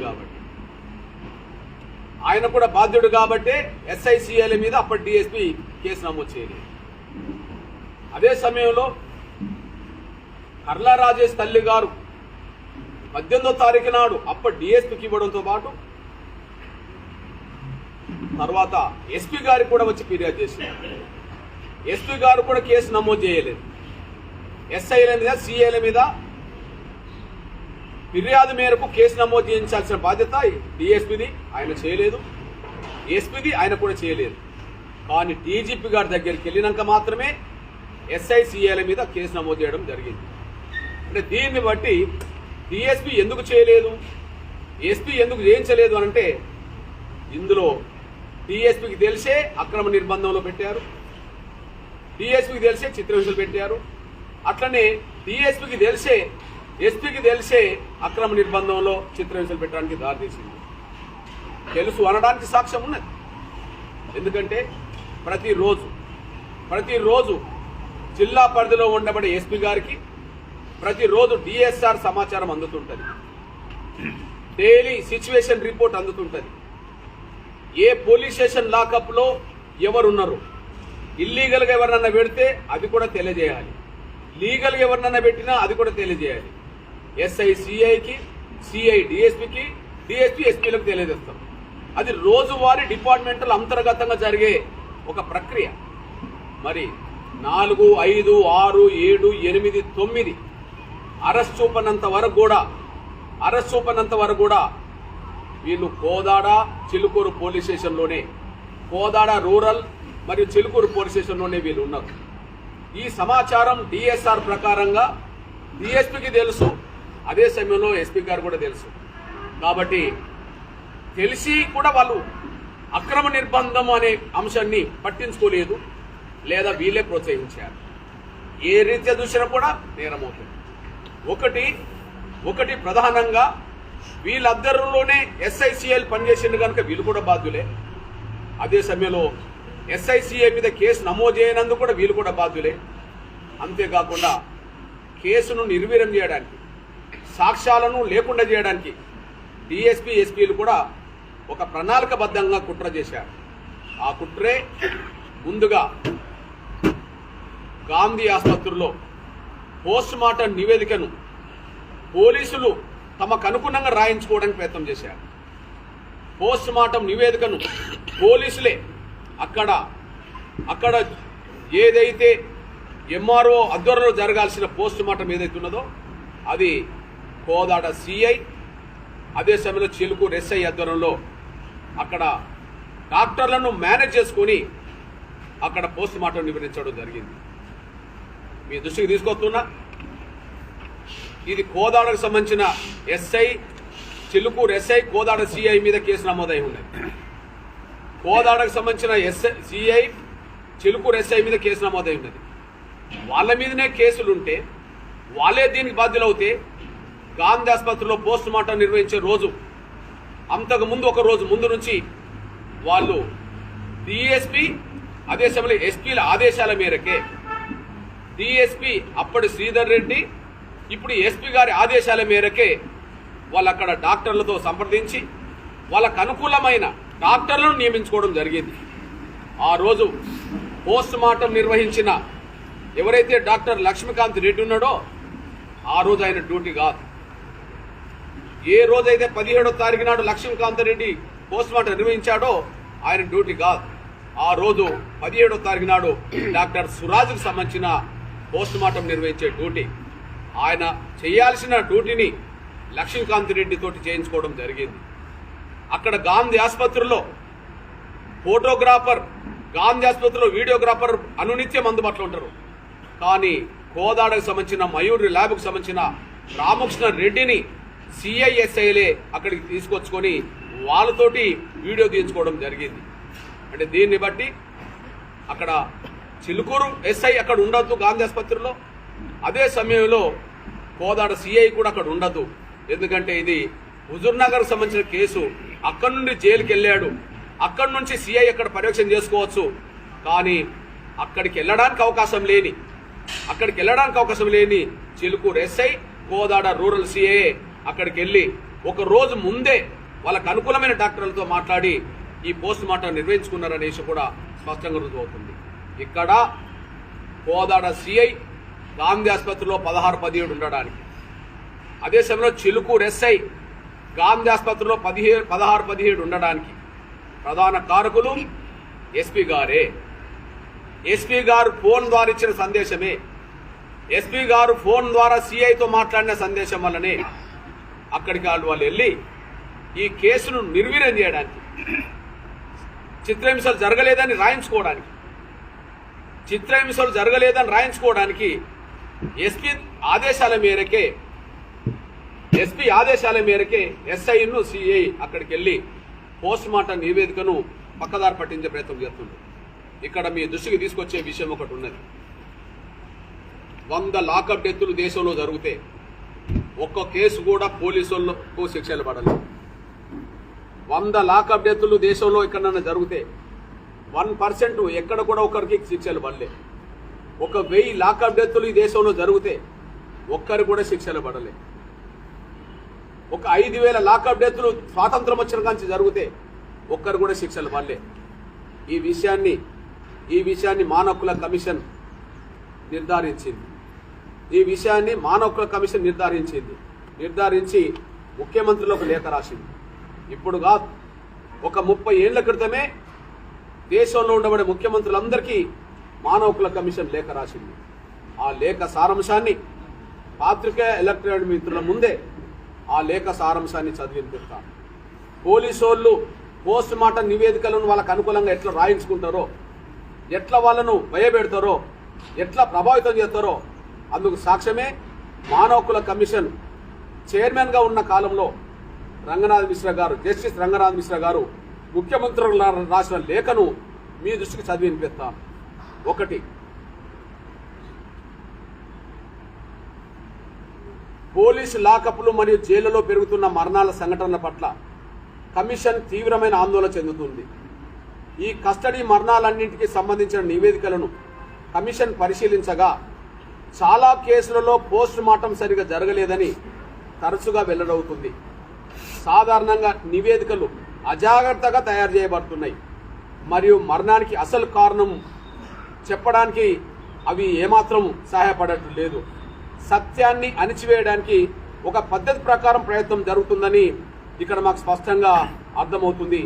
కాబట్టి ఎస్ఐసిఐల మీద అప్పటి డిఎస్పీ కేసు నమోదు చేయలేదు. అదే సమయంలో కర్లా రాజేష్ తల్లి గారు 18వ తారీఖు నాడు అప్పటి డిఎస్పీకి ఇవ్వడంతో పాటు తర్వాత ఎస్పీ గారికి కూడా వచ్చి ఫిర్యాదు చేశారు. ఎస్పీ గారు కూడా కేసు నమోదు చేయలేదు. ఎస్ఐల మీద సిఐల మీద ఫిర్యాదు మేరకు కేసు నమోదు చేయించాల్సిన బాధ్యత డిఎస్పీది, ఆయన చేయలేదు. ఎస్పీది ఆయన కూడా చేయలేదు. కానీ డీజీపీ గారి దగ్గరికి వెళ్ళినాక మాత్రమే ఎస్ఐ సిఐల మీద కేసు నమోదు చేయడం జరిగింది. అంటే దీన్ని బట్టి డిఎస్పీ ఎందుకు చేయలేదు, ఎస్పీ ఎందుకు చేయించలేదు అనంటే ఇందులో డిఎస్పీకి తెలిసే అక్రమ నిర్బంధంలో పెట్టారు, డిఎస్పీకి తెలిసే చిత్రహింసలు పెట్టారు. అట్లనే డిఎస్పీకి తెలిసే ఎస్పీకి తెలిసే అక్రమ నిర్బంధంలో చిత్రహింసలు పెట్టడానికి దారితీసింది. తెలుసు అనడానికి సాక్ష్యం ఉన్నది. ఎందుకంటే ప్రతిరోజు జిల్లా పరిధిలో ఉండబడే ఎస్పీ గారికి ప్రతిరోజు డిఎస్ఆర్ సమాచారం అందుతుంటది, డైలీ సిచ్యువేషన్ రిపోర్ట్ అందుతుంటది. ఏ పోలీస్ స్టేషన్ లాకప్ లో ఎవరున్నారు, ఇల్లీగల్ గా ఎవరినన్నా పెడితే అది కూడా తెలియజేయాలి, లీగల్ గా ఎవరినన్నా పెట్టినా అది కూడా తెలియజేయాలి. ఎస్ఐ సిఐకి, సిఐ డిఎస్పీకి, డిఎస్పీ ఎస్పీలకు తెలియజేస్తాం. అది రోజువారీ డిపార్ట్మెంటల్ అంతర్గతంగా జరిగే ఒక ప్రక్రియ. మరి 4, 5, 6, 7, 8, 9 అరెస్ట్ చూపనంత వరకు కూడా వీళ్ళు కోదాడ, చిలుకూరు పోలీస్ స్టేషన్లోనే, కోదాడ రూరల్ మరియు చిలుకూరు పోలీస్ స్టేషన్లోనే వీళ్ళు ఉన్నారు. ఈ సమాచారం డిఎస్ఆర్ ప్రకారంగా డిఎస్పీకి తెలుసు, అదే సమయంలో ఎస్పీ గారు కూడా తెలుసు. కాబట్టి తెలిసి కూడా వాళ్ళు అక్రమ నిర్బంధం అనే అంశాన్ని పట్టించుకోలేదు, లేదా వీళ్ళే ప్రోత్సహించారు. ఏ రీత్యా చూసినా కూడా నేరమవుతుంది. ఒకటి ప్రధానంగా వీళ్ళందరిలోనే ఎస్ఐసిఐలు పనిచేసింది కనుక వీళ్ళు కూడా బాధ్యులే. అదే సమయంలో ఎస్ఐసిఐ మీద కేసు నమోదు చేయనందుకు కూడా వీళ్ళు కూడా బాధ్యులే. అంతేకాకుండా కేసును నిర్వీర్యం చేయడానికి, సాక్ష్యాలను లేకుండా చేయడానికి డిఎస్పీ ఎస్పీలు కూడా ఒక ప్రణాళికబద్ధంగా కుట్ర చేశారు. ఆ కుట్రే ముందుగా గాంధీ ఆసుపత్రిలో పోస్ట్ మార్టం నివేదికను పోలీసులు తమకు అనుగుణంగా రాయించుకోవడానికి ప్రయత్నం చేశారు. పోస్ట్ మార్టం నివేదికను పోలీసులే అక్కడ ఏదైతే ఎంఆర్ఓ ఆధ్వర్యంలో జరగాల్సిన పోస్ట్ మార్టం ఏదైతే ఉన్నదో అది కోదాడ సిఐ, అదే సమయంలో చిలుకూరు ఎస్ఐ ఆధ్వర్యంలో అక్కడ డాక్టర్లను మేనేజ్ చేసుకుని అక్కడ పోస్ట్ మార్టం నిర్వహించడం జరిగింది. మీ దృష్టికి తీసుకొస్తున్నా, ఇది కోదాడకు సంబంధించిన SI, Chilukuru SI, Kodad CI మీద కేసు నమోదై ఉన్నాయి. కోదాడకు సంబంధించిన సిఐ, చిలుకూరు ఎస్ఐ మీద కేసు నమోదై ఉన్నది. వాళ్ళ మీదనే కేసులుంటే వాళ్ళే దీనికి బాధ్యులవుతే గాంధీ ఆసుపత్రిలో పోస్ట్ మార్టం నిర్వహించే రోజు అంతకు ముందు ఒక రోజు ముందు నుంచి వాళ్ళు డిఎస్పీ, అదే సమయంలో ఎస్పీల ఆదేశాల మేరకే డిఎస్పీ అప్పటి శ్రీధర్ రెడ్డి, ఇప్పుడు ఎస్పీ గారి ఆదేశాల మేరకే వాళ్ళు అక్కడ డాక్టర్లతో సంప్రదించి వాళ్ళకు అనుకూలమైన డాక్టర్లను నియమించుకోవడం జరిగింది. ఆ రోజు పోస్ట్ మార్టం నిర్వహించిన ఎవరైతే డాక్టర్ లక్ష్మీకాంత్ రెడ్డి ఉన్నాడో ఆ రోజు ఆయన డ్యూటీ కాదు. ఏ రోజైతే 17వ తారీఖు నాడు లక్ష్మీకాంత్ రెడ్డి పోస్ట్ మార్టం నిర్వహించాడో ఆయన డ్యూటీ కాదు. ఆ రోజు 17వ తారీఖు నాడు డాక్టర్ సురాజ్కు సంబంధించిన పోస్ట్ మార్టం నిర్వహించే డ్యూటీ, ఆయన చేయాల్సిన డ్యూటీని లక్ష్మీకాంత్ రెడ్డి తోటి చేయించుకోవడం జరిగింది. అక్కడ గాంధీ ఆసుపత్రిలో ఫోటోగ్రాఫర్, గాంధీ ఆసుపత్రిలో వీడియోగ్రాఫర్ అనునిత్యం అందుబాటులో ఉంటారు. కానీ కోదాడకు సంబంధించిన మయూరి ల్యాబ్కు సంబంధించిన రామకృష్ణ రెడ్డిని సిఐఎస్ఐలే అక్కడికి తీసుకొచ్చుకొని వాళ్ళతోటి వీడియో తీయించుకోవడం జరిగింది. అంటే దీన్ని బట్టి అక్కడ చిలుకూరు ఎస్ఐ అక్కడ ఉండద్దు గాంధీ ఆసుపత్రిలో, అదే సమయంలో కోదాడ సిఐ కూడా అక్కడ ఉండద్దు. ఎందుకంటే ఇది హుజూర్ నగర్ సంబంధించిన కేసు, అక్కడి నుండి జైలుకి వెళ్ళాడు, అక్కడి నుంచి సిఐ అక్కడ పర్యవేక్షణ చేసుకోవచ్చు. కానీ అక్కడికి వెళ్ళడానికి అవకాశం లేని Chilukuru SI, Kodad rural CI అక్కడికి వెళ్ళి ఒక రోజు ముందే వాళ్ళకు అనుకూలమైన డాక్టర్లతో మాట్లాడి ఈ పోస్ట్ మార్టం నిర్వహించుకున్నారనేసి కూడా స్పష్టంగా రుజువవుతుంది. ఇక్కడ కోదాడ సిఐ గాంధీ ఆసుపత్రిలో 16-17 ఉండడానికి, అదే సమయంలో చిలుకూరు ఎస్ఐ గాంధీ ఆసుపత్రిలో 16-17 ఉండడానికి ప్రధాన కారకులు ఎస్పీ గారే. ఎస్పీ గారు ఫోన్ ద్వారా ఇచ్చిన సందేశమే, ఎస్పీ గారు ఫోన్ ద్వారా సిఐతో మాట్లాడిన సందేశం వల్లనే అక్కడికి వాళ్ళు వెళ్ళి ఈ కేసును నిర్వీర్యం చేయడానికి, చిత్రహింసలు జరగలేదని రాయించుకోవడానికి ఎస్పీ ఆదేశాల మేరకే ఎస్ఐను సిఐ అక్కడికి వెళ్ళి పోస్ట్ మార్టం నివేదికను పక్కదారి పట్టించే ప్రయత్నం చేస్తుంది. ఇక్కడ మీ దృష్టికి తీసుకొచ్చే విషయం ఒకటి ఉన్నది. 100 లాకప్ డెత్తులు దేశంలో జరిగితే ఒక్క కేసు కూడా పోలీసులకు శిక్షలు పడలేదు. 100 లాకప్ డెత్తులు దేశంలో ఎక్కడన్నా జరిగితే 1% ఎక్కడ కూడా ఒకరికి శిక్షలు పడలే. 1000 లాకప్ డెత్తులు ఈ దేశంలో జరిగితే ఒక్కరు కూడా శిక్షలు పడలే. 5000 లాకప్ డెత్తులు స్వాతంత్రం వచ్చిన కాంచి జరిగితే ఒక్కరు కూడా శిక్షలు పడలే. ఈ విషయాన్ని మానవ హక్కుల కమిషన్ నిర్ధారించి ముఖ్యమంత్రులకు లేఖ రాసింది. ఇప్పుడు కాదు, ఒక 30 ఏళ్ల క్రితమే దేశంలో ఉండబడే ముఖ్యమంత్రులందరికీ మానవ హక్కుల కమిషన్ లేఖ రాసింది. ఆ లేఖ సారాంశాన్ని పాత్రికేయ ఎలక్ట్రానిక్ మిత్రుల ముందే ఆ లేఖ సారాంశాన్ని చదివినిపిస్తారు. పోలీసోళ్ళు పోస్ట్ మార్టం నివేదికలను వాళ్ళకు అనుకూలంగా ఎట్లా రాయించుకుంటారో, ఎట్లా వాళ్ళను భయపెడతారో, ఎట్లా ప్రభావితం చేస్తారో అందుకు సాక్ష్యమే మానవ హక్కుల కమిషన్ చైర్మన్గా ఉన్న కాలంలో జస్టిస్ రంగనాథ్ మిశ్రా గారు ముఖ్యమంత్రులు రాసిన లేఖను మీ దృష్టికి చదివి వినిపిస్తాను. 1, పోలీసు లాకప్లు మరియు జైళ్లలో పెరుగుతున్న మరణాల సంఘటనల పట్ల కమిషన్ తీవ్రమైన ఆందోళన చెందుతుంది. ఈ కస్టడీ మరణాలన్నింటికి సంబంధించిన నివేదికలను కమిషన్ పరిశీలించగా చాలా కేసులలో పోస్ట్ మార్టం సరిగా జరగలేదని తరచుగా వెల్లడవుతుంది. సాధారణంగా నివేదికలు అజాగ్రత్తగా తయారు చేయబడుతున్నాయి మరియు మరణానికి అసలు కారణం చెప్పడానికి అవి ఏమాత్రం సహాయపడటం లేదు. సత్యాన్ని అణిచివేయడానికి ఒక పద్ధతి ప్రకారం ప్రయత్నం జరుగుతుందని ఇక్కడ మాకు స్పష్టంగా అర్థమవుతుంది.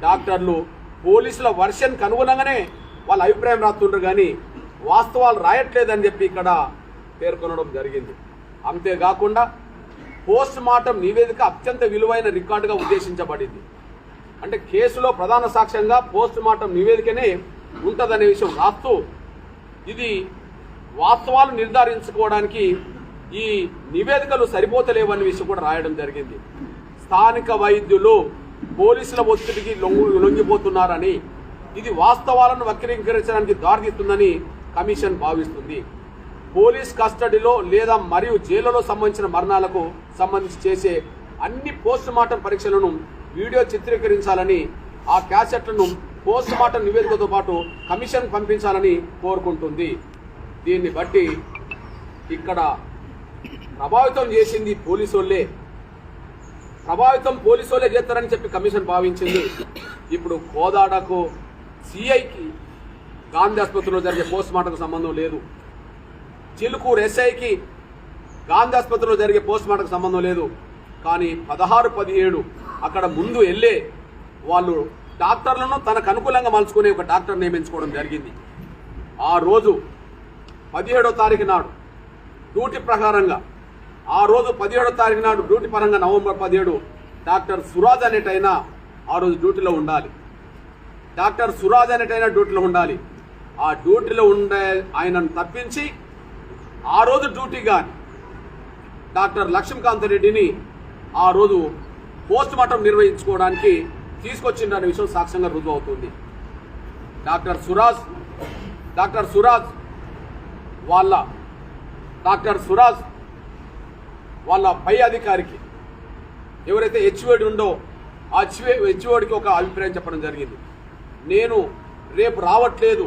డాక్టర్లు పోలీసుల వర్షన్కి అనుగుణంగానే వాళ్ళ అభిప్రాయం రాస్తుంటారు, కానీ వాస్తవాలు రాయట్లేదని చెప్పి ఇక్కడ పేర్కొనడం జరిగింది. అంతేకాకుండా పోస్ట్ మార్టం నివేదిక అత్యంత విలువైన రికార్డుగా ఉద్దేశించబడింది. అంటే కేసులో ప్రధాన సాక్ష్యంగా పోస్ట్ మార్టం నివేదికనే ఉంటుందనే విషయం రాస్తూ ఇది వాస్తవాలు నిర్ధారించుకోవడానికి ఈ నివేదికలు సరిపోతలేవనే విషయం కూడా రాయడం జరిగింది. స్థానిక వైద్యులు పోలీసుల ఒత్తిడికి లొంగిపోతున్నారని, ఇది వాస్తవాలను వక్రీకరించడానికి దారితీస్తుందని కమిషన్ భావిస్తుంది. పోలీస్ కస్టడీలో లేదా మరియు జైలులో సంబంధించిన మరణాలకు సంబంధించి చేసే అన్ని పోస్ట్ మార్టం పరీక్షలను వీడియో చిత్రీకరించాలని, ఆ క్యాసెట్లను పోస్ట్ మార్టం నివేదికతో పాటు కమిషన్ పంపించాలని కోరుకుంటుంది. దీన్ని బట్టి ఇక్కడ ప్రభావితం చేసింది పోలీసోళ్లే చేస్తారని చెప్పి కమిషన్ భావించింది. ఇప్పుడు కోదాడకు సిఐకి గాంధీ ఆసుపత్రిలో జరిగే పోస్ట్ మార్టంకు సంబంధం లేదు. చిలుకూరు ఎస్ఐకి గాంధీ ఆసుపత్రిలో జరిగే పోస్ట్ మార్టంకు సంబంధం లేదు. కానీ 16-17 అక్కడ ముందు వెళ్ళే వాళ్ళు డాక్టర్లను తనకు అనుకూలంగా మలుచుకునే ఒక డాక్టర్ నియమించుకోవడం జరిగింది. ఆ రోజు 17వ తారీఖు నాడు డ్యూటీ ప్రకారంగా డ్యూటీ పరంగా నవంబర్ 17 డాక్టర్ సురాజ్ అనేటైనా ఆ రోజు డ్యూటీలో ఉండాలి. ఆ డ్యూటీలో ఉండే ఆయనను తప్పించి ఆ రోజు డ్యూటీగా డాక్టర్ లక్ష్మీకాంత్ రెడ్డిని ఆ రోజు పోస్ట్ మార్టం నిర్వహించుకోవడానికి తీసుకొచ్చిందనే విషయం సాక్ష్యంగా రుజువు అవుతుంది. డాక్టర్ సురాజ్ వాళ్ళ పై అధికారికి ఎవరైతే హెచ్ఓడి ఉందో హెచ్ఓడికి ఒక అభిప్రాయం చెప్పడం జరిగింది. నేను రేపు రావట్లేదు,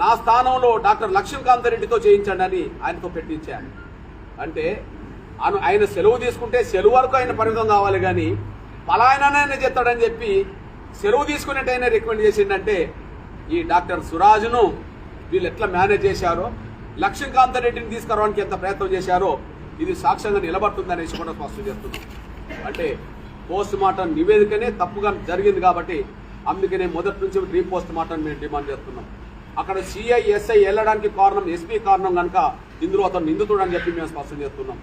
నా స్థానంలో డాక్టర్ లక్ష్మీకాంత రెడ్డితో చేయించండి అని ఆయనతో పెట్టించాను. అంటే ఆయన సెలవు తీసుకుంటే సెలవు వరకు ఆయన పరిమితం కావాలి, కానీ పలాయననే చెప్తాడని చెప్పి సెలవు తీసుకునేటైనా రికమెండ్ చేసిందంటే ఈ డాక్టర్ సురాజ్ను వీళ్ళు ఎట్లా మేనేజ్ చేశారో, లక్ష్మీకాంత రెడ్డిని తీసుకురావడానికి ఎంత ప్రయత్నం చేశారో ఇది సాక్ష్యంగా నిలబడుతుందనేసి కూడా స్పష్టం చేస్తున్నాం. అంటే పోస్ట్ మార్టం నివేదికనే తప్పుగా జరిగింది కాబట్టి అందుకనే మొదటి నుంచి రీపోస్ట్ మార్టం మేము డిమాండ్ చేస్తున్నాం. అక్కడ సిఐ ఎస్ఐ వెళ్ళడానికి కారణం ఎస్పీ కారణం కనుక ఇందులో అతను నిందితుడు అని చెప్పి మేము స్పష్టం చేస్తున్నాం.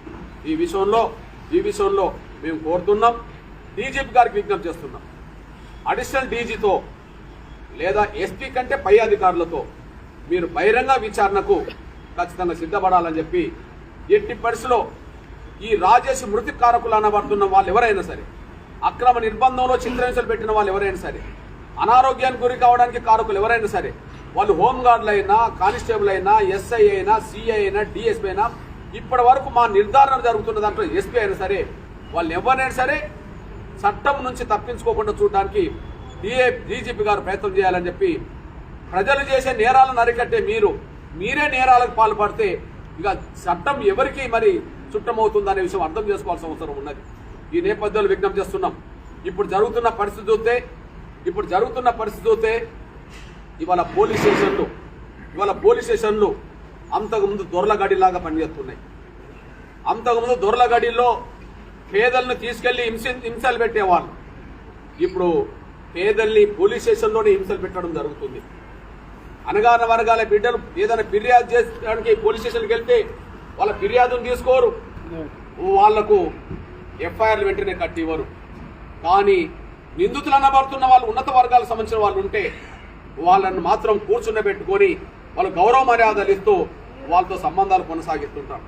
ఈ విషయంలో మేము కోరుతున్నాం, డీజీపీ గారికి విజ్ఞప్తి చేస్తున్నాం, అడిషనల్ డీజీతో లేదా ఎస్పీ కంటే పై అధికారులతో మీరు బహిరంగ విచారణకు ఖచ్చితంగా సిద్ధపడాలని చెప్పి, ఎట్టి పరిస్థితిలో ఈ రాజేష్ మృతి కారకులు అనబడుతున్న వాళ్ళు ఎవరైనా సరే, అక్రమ నిర్బంధంలో చిత్రహింసలు పెట్టిన వాళ్ళు ఎవరైనా సరే, అనారోగ్యానికి గురి కావడానికి కారకులు ఎవరైనా సరే, వాళ్ళు హోంగార్డులు అయినా, కానిస్టేబుల్ అయినా, ఎస్ఐ అయినా, సిఐ అయినా, డిఎస్పీ అయినా, ఇప్పటి వరకు మా నిర్ధారణ జరుగుతున్న దాంట్లో ఎస్పీ అయినా సరే, వాళ్ళు ఎవరైనా సరే చట్టం నుంచి తప్పించుకోకుండా చూడడానికి డీజీపీ గారు ప్రయత్నం చేయాలని చెప్పి, ప్రజలు చేసే నేరాలను అరికట్టే మీరే నేరాలకు పాల్పడితే ఇక చట్టం ఎవరికి మరి చుట్టమవుతుందనే విషయం అర్థం చేసుకోవాల్సిన అవసరం ఉన్నది. ఈ నేపథ్యంలో విజ్ఞప్తి చేస్తున్నాం. ఇప్పుడు జరుగుతున్న పరిస్థితి చూస్తే ఇవాళ పోలీస్ స్టేషన్లు అంతకుముందు దొరలగడిలాగా పనిచేస్తున్నాయి. అంతకుముందు దొరలగడిలో పేదలను తీసుకెళ్లి హింసలు పెట్టేవాళ్ళు, ఇప్పుడు పేదల్ని పోలీస్ స్టేషన్లోనే హింసలు పెట్టడం జరుగుతుంది. అనగాన వర్గాల బిడ్డలు ఏదైనా ఫిర్యాదు చేయడానికి పోలీస్ స్టేషన్కి వెళ్తే వాళ్ళ ఫిర్యాదును తీసుకోరు, వాళ్లకు ఎఫ్ఐఆర్లు వెంటనే కట్టివ్వరు. కానీ నిందితులు అనబడుతున్న వాళ్ళు ఉన్నత వర్గాలకు సంబంధించిన వాళ్ళు ఉంటే వాళ్ళని మాత్రం కూర్చుండబెట్టుకొని వాళ్ళు గౌరవ మర్యాదలు ఇస్తూ వాళ్ళతో సంబంధాలు కొనసాగిస్తుంటారు.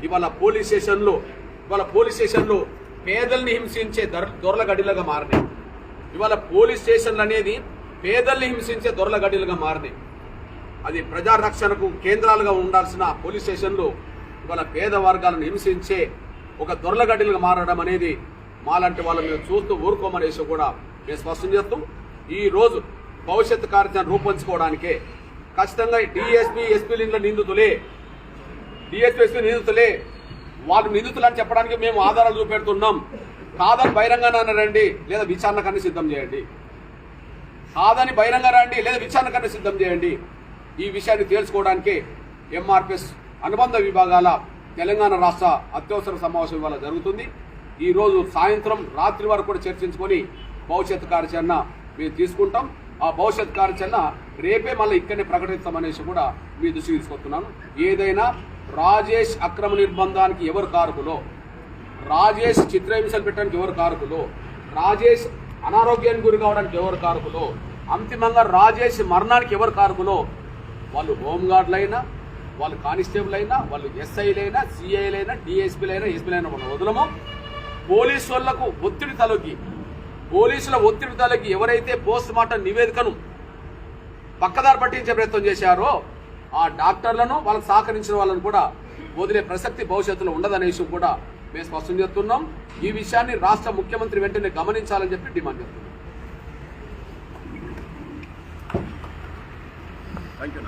ఇవాళ పోలీస్ స్టేషన్లు పేదల్ని హింసించే దొరలగడిలుగా మారినాయి. ఇవాళ పోలీస్ స్టేషన్లు అనేది పేదల్ని హింసించే దొరలగడిలుగా మారినాయి. అది ప్రజారక్షణకు కేంద్రాలుగా ఉండాల్సిన పోలీస్ స్టేషన్లు ఇవాళ పేద వర్గాలను హింసించే ఒక దొరలగడ్డలుగా మారడం అనేది మాలాంటి వాళ్ళు మేము చూస్తూ ఊరుకోమనేసి కూడా మేము స్పష్టం చేస్తూ, ఈ రోజు భవిష్యత్తు కార్యాచరణ రూపొందించుకోవడానికే ఖచ్చితంగా డిఎస్పీ ఎస్పీల నిందితులే వాళ్ళు నిందితులు అని చెప్పడానికి మేము ఆధారాలు చూపెడుతున్నాం. కాదని బహిరంగానే రండి, లేదా విచారణ కన్నా సిద్ధం చేయండి. కాదని బహిరంగ రండి, లేదా విచారణ కన్నా సిద్ధం చేయండి. ఈ విషయాన్ని తేల్చుకోవడానికే ఎంఆర్పిఎస్ అనుబంధ విభాగాల తెలంగాణ రాష్ట్ర అత్యవసర సమావేశం ఇవాళ జరుగుతుంది. ఈ రోజు సాయంత్రం రాత్రి వరకు కూడా చర్చించుకొని భవిష్యత్ కార్యాచరణ మేము తీసుకుంటాం. ఆ భవిష్యత్ కార్యాచరణ రేపే మళ్ళీ ఇక్కడనే ప్రకటిస్తామనేసి కూడా మీ దృష్టికి తీసుకొస్తున్నాను. ఏదైనా రాజేష్ అక్రమ నిర్బంధానికి ఎవరు కారకులో, రాజేష్ చిత్రహింసలు పెట్టడానికి ఎవరు కారకులో, రాజేష్ అనారోగ్యానికి గురి కావడానికి ఎవరు కారకులో, అంతిమంగా రాజేష్ మరణానికి ఎవరు కారకులో, వాళ్ళు హోంగార్డులైనా, వాళ్ళు కానిస్టేబుల్ అయినా, వాళ్ళు ఎస్ఐలైనా, సిఐలైనా, డిఎస్పీలైనా, ఎస్పీలైనా మనం వదలము. పోలీసుల ఒత్తిడి తలకి ఎవరైతే పోస్ట్ మార్టం నివేదికను పక్కదారి పట్టించే ప్రయత్నం చేశారో ఆ డాక్టర్లను, వాళ్ళకు సహకరించిన వాళ్ళను కూడా వదిలే ప్రసక్తి భవిష్యత్తులో ఉండదనే విషయం కూడా మేము స్పష్టం చేస్తున్నాం. ఈ విషయాన్ని రాష్ట్ర ముఖ్యమంత్రి వెంటనే గమనించాలని చెప్పి డిమాండ్ చేస్తున్నాం. Thank you.